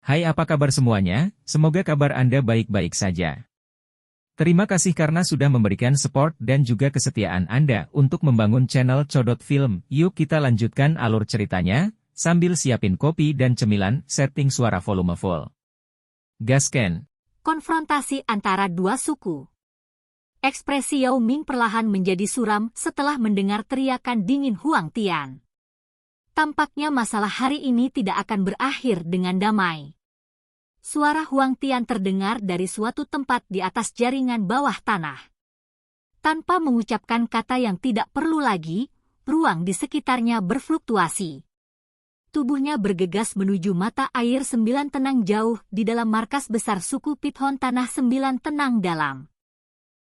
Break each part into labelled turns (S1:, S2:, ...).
S1: Hai, apa kabar semuanya? Semoga kabar Anda baik-baik saja. Terima kasih karena sudah memberikan support dan juga kesetiaan Anda untuk membangun channel Codot Film. Yuk kita lanjutkan alur ceritanya, sambil siapin kopi dan cemilan, setting suara volume full. Gasken.
S2: Konfrontasi antara dua suku. Ekspresi Yao Ming perlahan menjadi suram setelah mendengar teriakan dingin Huang Tian. Tampaknya masalah hari ini tidak akan berakhir dengan damai. Suara Huang Tian terdengar dari suatu tempat di atas jaringan bawah tanah. Tanpa mengucapkan kata yang tidak perlu lagi, ruang di sekitarnya berfluktuasi. Tubuhnya bergegas menuju mata air 9 tenang jauh di dalam markas besar suku Pithon Tanah 9 Tenang Dalam.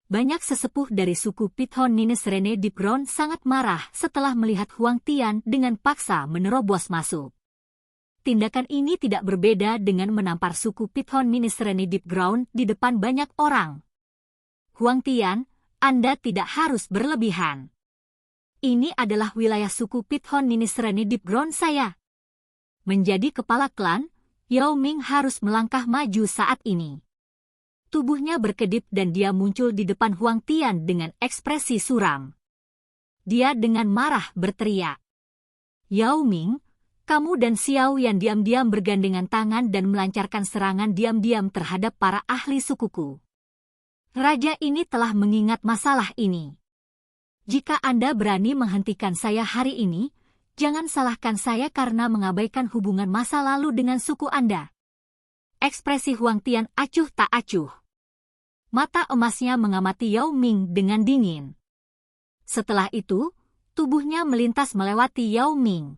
S2: Banyak sesepuh dari suku Pithon Nines Rene Deep-Ground sangat marah setelah melihat Huang Tian dengan paksa menerobos masuk. Tindakan ini tidak berbeda dengan menampar suku Pithon Nines Rene Deep-Ground di depan banyak orang. Huang Tian, Anda tidak harus berlebihan. Ini adalah wilayah suku Pithon Nines Rene Deep-Ground saya. Menjadi kepala klan, Yao Ming harus melangkah maju saat ini. Tubuhnya berkedip dan dia muncul di depan Huang Tian dengan ekspresi suram. Dia dengan marah berteriak, "Yao Ming, kamu dan Xiao Yan diam-diam bergandengan tangan dan melancarkan serangan diam-diam terhadap para ahli sukuku. Raja ini telah mengingat masalah ini. Jika Anda berani menghentikan saya hari ini, jangan salahkan saya karena mengabaikan hubungan masa lalu dengan suku Anda." Ekspresi Huang Tian acuh tak acuh. Mata emasnya mengamati Yao Ming dengan dingin. Setelah itu, tubuhnya melintas melewati Yao Ming.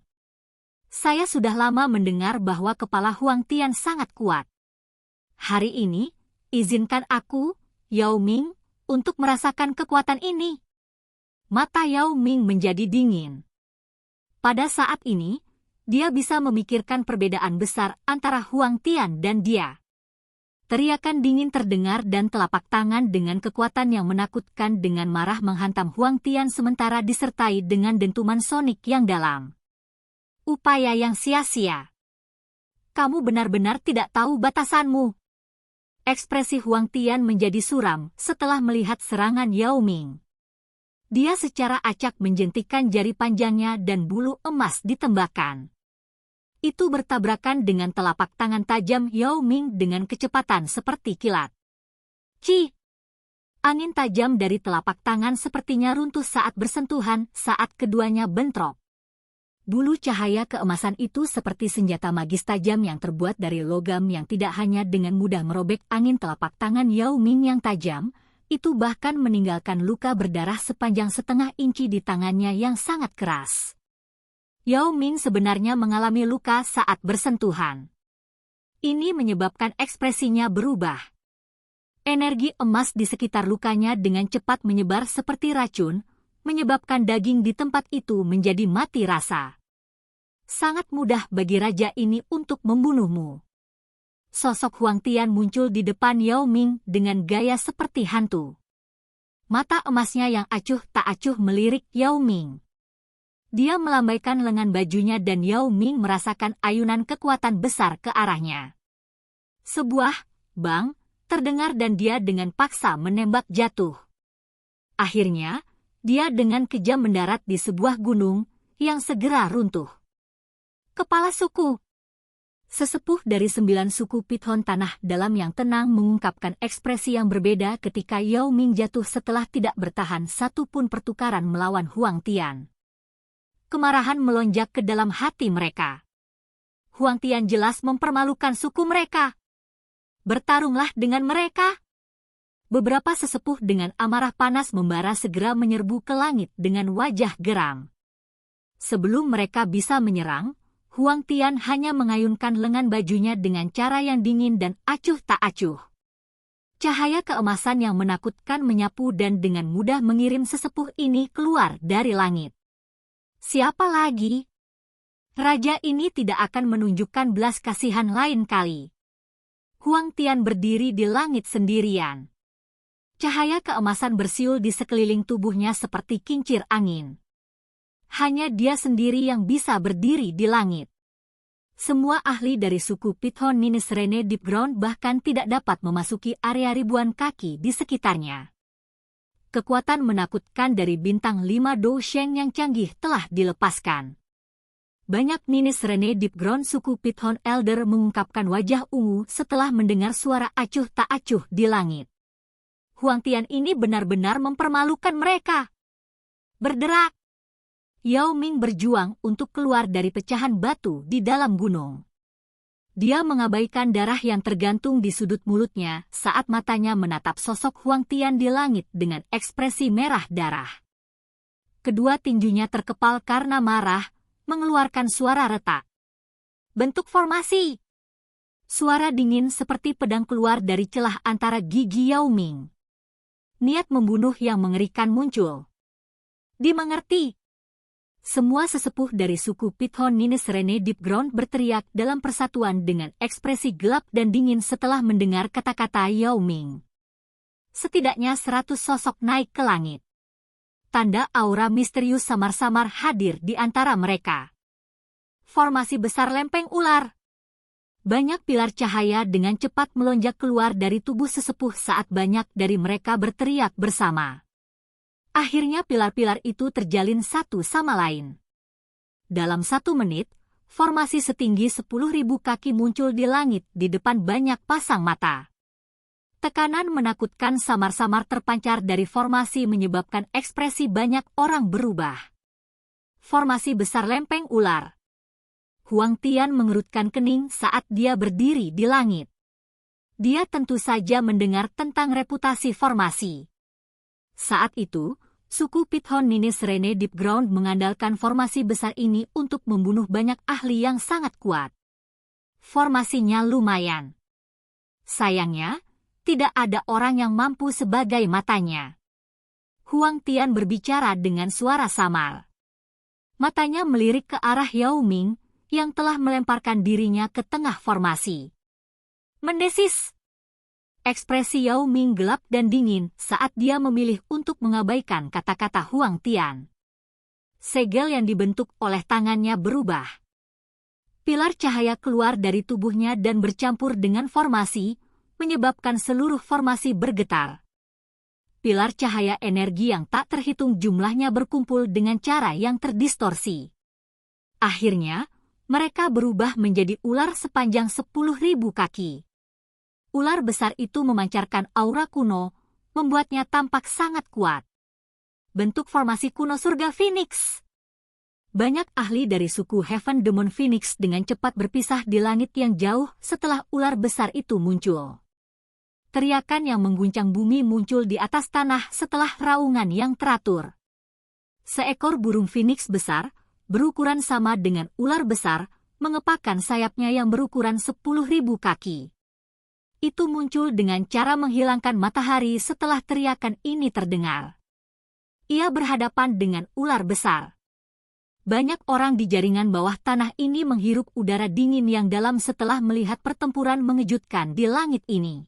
S2: Saya sudah lama mendengar bahwa kepala Huang Tian sangat kuat. Hari ini, izinkan aku, Yao Ming, untuk merasakan kekuatan ini. Mata Yao Ming menjadi dingin. Pada saat ini, dia bisa memikirkan perbedaan besar antara Huang Tian dan dia. Teriakan dingin terdengar dan telapak tangan dengan kekuatan yang menakutkan dengan marah menghantam Huang Tian sementara disertai dengan dentuman sonik yang dalam. Upaya yang sia-sia. Kamu benar-benar tidak tahu batasanmu. Ekspresi Huang Tian menjadi suram setelah melihat serangan Yao Ming. Dia secara acak menjentikkan jari panjangnya dan bulu emas ditembakkan. Itu bertabrakan dengan telapak tangan tajam Yao Ming dengan kecepatan seperti kilat. Ci! Angin tajam dari telapak tangan sepertinya runtuh saat bersentuhan saat keduanya bentrok. Bulu cahaya keemasan itu seperti senjata magis tajam yang terbuat dari logam yang tidak hanya dengan mudah merobek angin telapak tangan Yao Ming yang tajam, itu bahkan meninggalkan luka berdarah sepanjang setengah inci di tangannya yang sangat keras. Yao Ming sebenarnya mengalami luka saat bersentuhan. Ini menyebabkan ekspresinya berubah. Energi emas di sekitar lukanya dengan cepat menyebar seperti racun, menyebabkan daging di tempat itu menjadi mati rasa. Sangat mudah bagi raja ini untuk membunuhmu. Sosok Huang Tian muncul di depan Yao Ming dengan gaya seperti hantu. Mata emasnya yang acuh tak acuh melirik Yao Ming. Dia melambaikan lengan bajunya dan Yao Ming merasakan ayunan kekuatan besar ke arahnya. Sebuah bang terdengar dan dia dengan paksa menembak jatuh. Akhirnya, dia dengan kejam mendarat di sebuah gunung yang segera runtuh. Kepala suku. Sesepuh dari 9 suku Pithon Tanah Dalam yang tenang mengungkapkan ekspresi yang berbeda ketika Yao Ming jatuh setelah tidak bertahan satu pun pertukaran melawan Huang Tian. Kemarahan melonjak ke dalam hati mereka. Huang Tian jelas mempermalukan suku mereka. Bertarunglah dengan mereka. Beberapa sesepuh dengan amarah panas membara segera menyerbu ke langit dengan wajah geram. Sebelum mereka bisa menyerang, Huang Tian hanya mengayunkan lengan bajunya dengan cara yang dingin dan acuh tak acuh. Cahaya keemasan yang menakutkan menyapu dan dengan mudah mengirim sesepuh ini keluar dari langit. Siapa lagi? Raja ini tidak akan menunjukkan belas kasihan lain kali. Huang Tian berdiri di langit sendirian. Cahaya keemasan bersiul di sekeliling tubuhnya seperti kincir angin. Hanya dia sendiri yang bisa berdiri di langit. Semua ahli dari suku Pithon Nines Rene Deep Ground bahkan tidak dapat memasuki area ribuan kaki di sekitarnya. Kekuatan menakutkan dari bintang 5 Dou Sheng yang canggih telah dilepaskan. Banyak Nines Rene Deep Ground suku Pithon Elder mengungkapkan wajah ungu setelah mendengar suara acuh tak acuh di langit. Huang Tian ini benar-benar mempermalukan mereka. Berderak. Yao Ming berjuang untuk keluar dari pecahan batu di dalam gunung. Dia mengabaikan darah yang tergantung di sudut mulutnya saat matanya menatap sosok Huang Tian di langit dengan ekspresi merah darah. Kedua tinjunya terkepal karena marah, mengeluarkan suara retak. Bentuk formasi. Suara dingin seperti pedang keluar dari celah antara gigi Yao Ming. Niat membunuh yang mengerikan muncul. Dimengerti. Semua sesepuh dari suku Pithon Nines Rene Deep Ground berteriak dalam persatuan dengan ekspresi gelap dan dingin setelah mendengar kata-kata Yao Ming. Setidaknya 100 sosok naik ke langit. Tanda aura misterius samar-samar hadir di antara mereka. Formasi besar lempeng ular. Banyak pilar cahaya dengan cepat melonjak keluar dari tubuh sesepuh saat banyak dari mereka berteriak bersama. Akhirnya pilar-pilar itu terjalin satu sama lain. Dalam 1 menit, formasi setinggi 10.000 kaki muncul di langit di depan banyak pasang mata. Tekanan menakutkan samar-samar terpancar dari formasi menyebabkan ekspresi banyak orang berubah. Formasi besar lempeng ular. Huang Tian mengerutkan kening saat dia berdiri di langit. Dia tentu saja mendengar tentang reputasi formasi. Saat itu, suku Pithon Nines Rene Deep Ground mengandalkan formasi besar ini untuk membunuh banyak ahli yang sangat kuat. Formasinya lumayan. Sayangnya, tidak ada orang yang mampu sebagai matanya. Huang Tian berbicara dengan suara samar. Matanya melirik ke arah Yao Ming yang telah melemparkan dirinya ke tengah formasi. Mendesis. Ekspresi Yao Ming gelap dan dingin saat dia memilih untuk mengabaikan kata-kata Huang Tian. Segel yang dibentuk oleh tangannya berubah. Pilar cahaya keluar dari tubuhnya dan bercampur dengan formasi, menyebabkan seluruh formasi bergetar. Pilar cahaya energi yang tak terhitung jumlahnya berkumpul dengan cara yang terdistorsi. Akhirnya, mereka berubah menjadi ular sepanjang 10.000 kaki. Ular besar itu memancarkan aura kuno, membuatnya tampak sangat kuat. Bentuk formasi kuno surga Phoenix. Banyak ahli dari suku Heaven Demon Phoenix dengan cepat berpisah di langit yang jauh setelah ular besar itu muncul. Teriakan yang mengguncang bumi muncul di atas tanah setelah raungan yang teratur. Seekor burung Phoenix besar, berukuran sama dengan ular besar, mengepakkan sayapnya yang berukuran 10.000 kaki. Itu muncul dengan cara menghilangkan matahari setelah teriakan ini terdengar. Ia berhadapan dengan ular besar. Banyak orang di jaringan bawah tanah ini menghirup udara dingin yang dalam setelah melihat pertempuran mengejutkan di langit ini.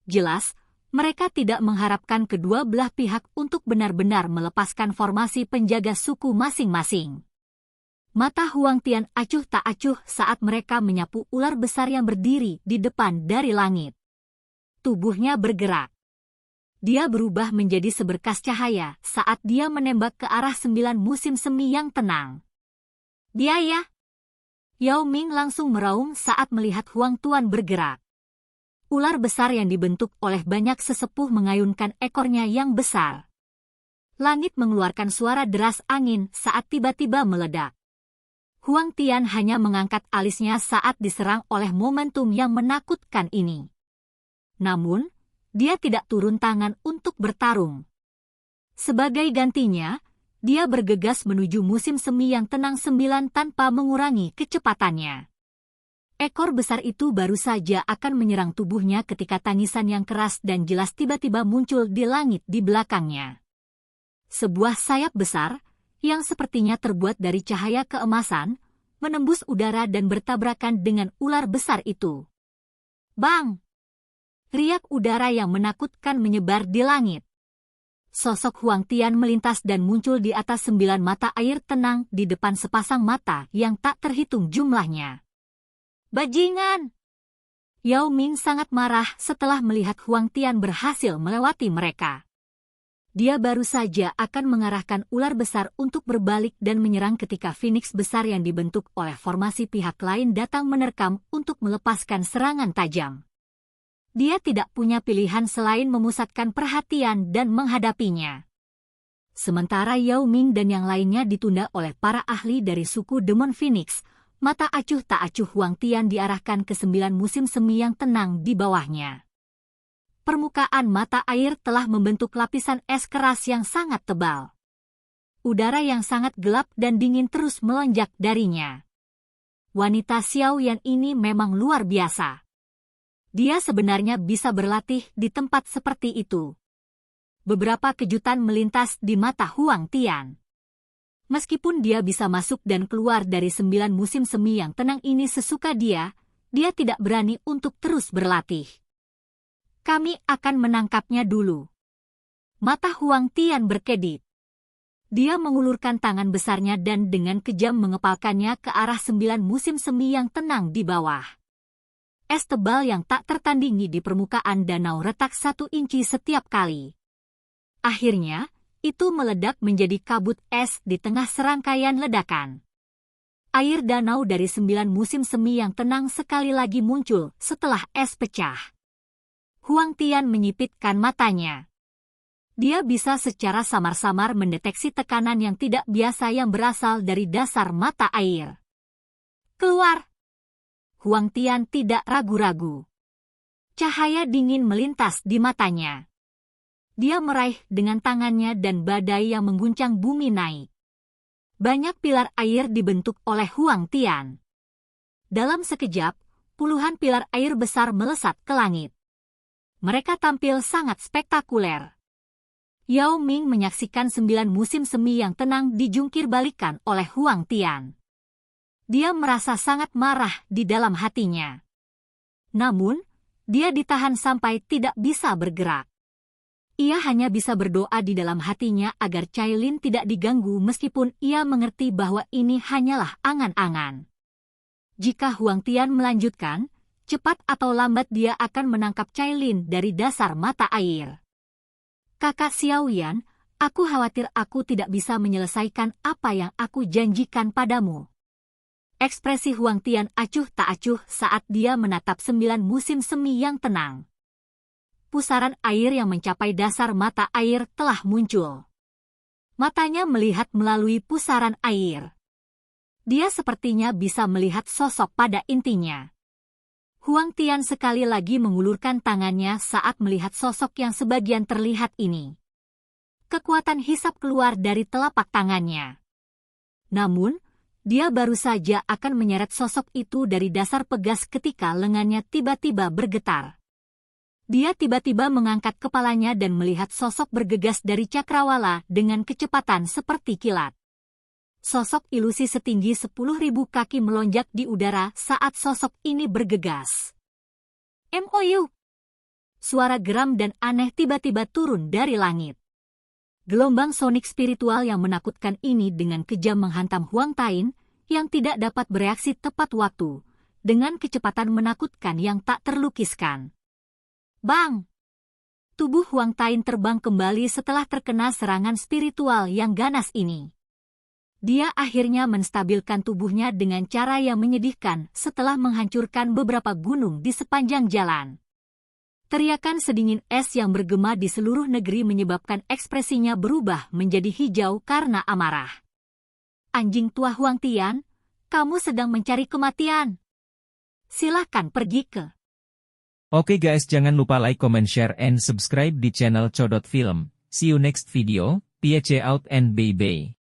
S2: Jelas, mereka tidak mengharapkan kedua belah pihak untuk benar-benar melepaskan formasi penjaga suku masing-masing. Mata Huang Tian acuh tak acuh saat mereka menyapu ular besar yang berdiri di depan dari langit. Tubuhnya bergerak. Dia berubah menjadi seberkas cahaya saat dia menembak ke arah 9 musim semi yang tenang. Biaya! Yao Ming langsung meraung saat melihat Huang Tuan bergerak. Ular besar yang dibentuk oleh banyak sesepuh mengayunkan ekornya yang besar. Langit mengeluarkan suara deras angin saat tiba-tiba meledak. Huang Tian hanya mengangkat alisnya saat diserang oleh momentum yang menakutkan ini. Namun, dia tidak turun tangan untuk bertarung. Sebagai gantinya, dia bergegas menuju musim semi yang tenang 9 tanpa mengurangi kecepatannya. Ekor besar itu baru saja akan menyerang tubuhnya ketika tangisan yang keras dan jelas tiba-tiba muncul di langit di belakangnya. Sebuah sayap besar, yang sepertinya terbuat dari cahaya keemasan, menembus udara dan bertabrakan dengan ular besar itu. Bang! Riak udara yang menakutkan menyebar di langit. Sosok Huang Tian melintas dan muncul di atas 9 mata air tenang di depan sepasang mata yang tak terhitung jumlahnya. Bajingan! Yao Ming sangat marah setelah melihat Huang Tian berhasil melewati mereka. Dia baru saja akan mengarahkan ular besar untuk berbalik dan menyerang ketika Phoenix besar yang dibentuk oleh formasi pihak lain datang menerkam untuk melepaskan serangan tajam. Dia tidak punya pilihan selain memusatkan perhatian dan menghadapinya. Sementara Yao Ming dan yang lainnya ditunda oleh para ahli dari suku Demon Phoenix, mata acuh tak acuh Huang Tian diarahkan ke 9 musim semi yang tenang di bawahnya. Permukaan mata air telah membentuk lapisan es keras yang sangat tebal. Udara yang sangat gelap dan dingin terus melonjak darinya. Wanita Xiao Yan ini memang luar biasa. Dia sebenarnya bisa berlatih di tempat seperti itu. Beberapa kejutan melintas di mata Huang Tian. Meskipun dia bisa masuk dan keluar dari 9 musim semi yang tenang ini sesuka dia tidak berani untuk terus berlatih. Kami akan menangkapnya dulu. Mata Huang Tian berkedip. Dia mengulurkan tangan besarnya dan dengan kejam mengepalkannya ke arah 9 musim semi yang tenang di bawah. Es tebal yang tak tertandingi di permukaan danau retak 1 inci setiap kali. Akhirnya, itu meledak menjadi kabut es di tengah serangkaian ledakan. Air danau dari 9 musim semi yang tenang sekali lagi muncul setelah es pecah. Huang Tian menyipitkan matanya. Dia bisa secara samar-samar mendeteksi tekanan yang tidak biasa yang berasal dari dasar mata air. Keluar! Huang Tian tidak ragu-ragu. Cahaya dingin melintas di matanya. Dia meraih dengan tangannya dan badai yang mengguncang bumi naik. Banyak pilar air dibentuk oleh Huang Tian. Dalam sekejap, puluhan pilar air besar melesat ke langit. Mereka tampil sangat spektakuler. Yao Ming menyaksikan 9 musim semi yang tenang dijungkir balikan oleh Huang Tian. Dia merasa sangat marah di dalam hatinya. Namun, dia ditahan sampai tidak bisa bergerak. Ia hanya bisa berdoa di dalam hatinya agar Cailin tidak diganggu meskipun ia mengerti bahwa ini hanyalah angan-angan. Jika Huang Tian melanjutkan, cepat atau lambat dia akan menangkap Cailin dari dasar mata air. Kakak Xiao Yan, aku khawatir aku tidak bisa menyelesaikan apa yang aku janjikan padamu. Ekspresi Huang Tian acuh tak acuh saat dia menatap 9 musim semi yang tenang. Pusaran air yang mencapai dasar mata air telah muncul. Matanya melihat melalui pusaran air. Dia sepertinya bisa melihat sosok pada intinya. Huang Tian sekali lagi mengulurkan tangannya saat melihat sosok yang sebagian terlihat ini. Kekuatan hisap keluar dari telapak tangannya. Namun, dia baru saja akan menyeret sosok itu dari dasar pegas ketika lengannya tiba-tiba bergetar. Dia tiba-tiba mengangkat kepalanya dan melihat sosok bergegas dari cakrawala dengan kecepatan seperti kilat. Sosok ilusi setinggi 10.000 kaki melonjak di udara saat sosok ini bergegas. MOU! Suara geram dan aneh tiba-tiba turun dari langit. Gelombang sonik spiritual yang menakutkan ini dengan kejam menghantam Huang Tian yang tidak dapat bereaksi tepat waktu, dengan kecepatan menakutkan yang tak terlukiskan. Bang! Tubuh Huang Tian terbang kembali setelah terkena serangan spiritual yang ganas ini. Dia akhirnya menstabilkan tubuhnya dengan cara yang menyedihkan setelah menghancurkan beberapa gunung di sepanjang jalan. Teriakan sedingin es yang bergema di seluruh negeri menyebabkan ekspresinya berubah menjadi hijau karena amarah. Anjing tua Huang Tian, kamu sedang mencari kematian. Silahkan pergi ke...
S1: Oke guys, jangan lupa like, comment, share, and subscribe di channel Codot Film. See you next video, peace out and bye-bye.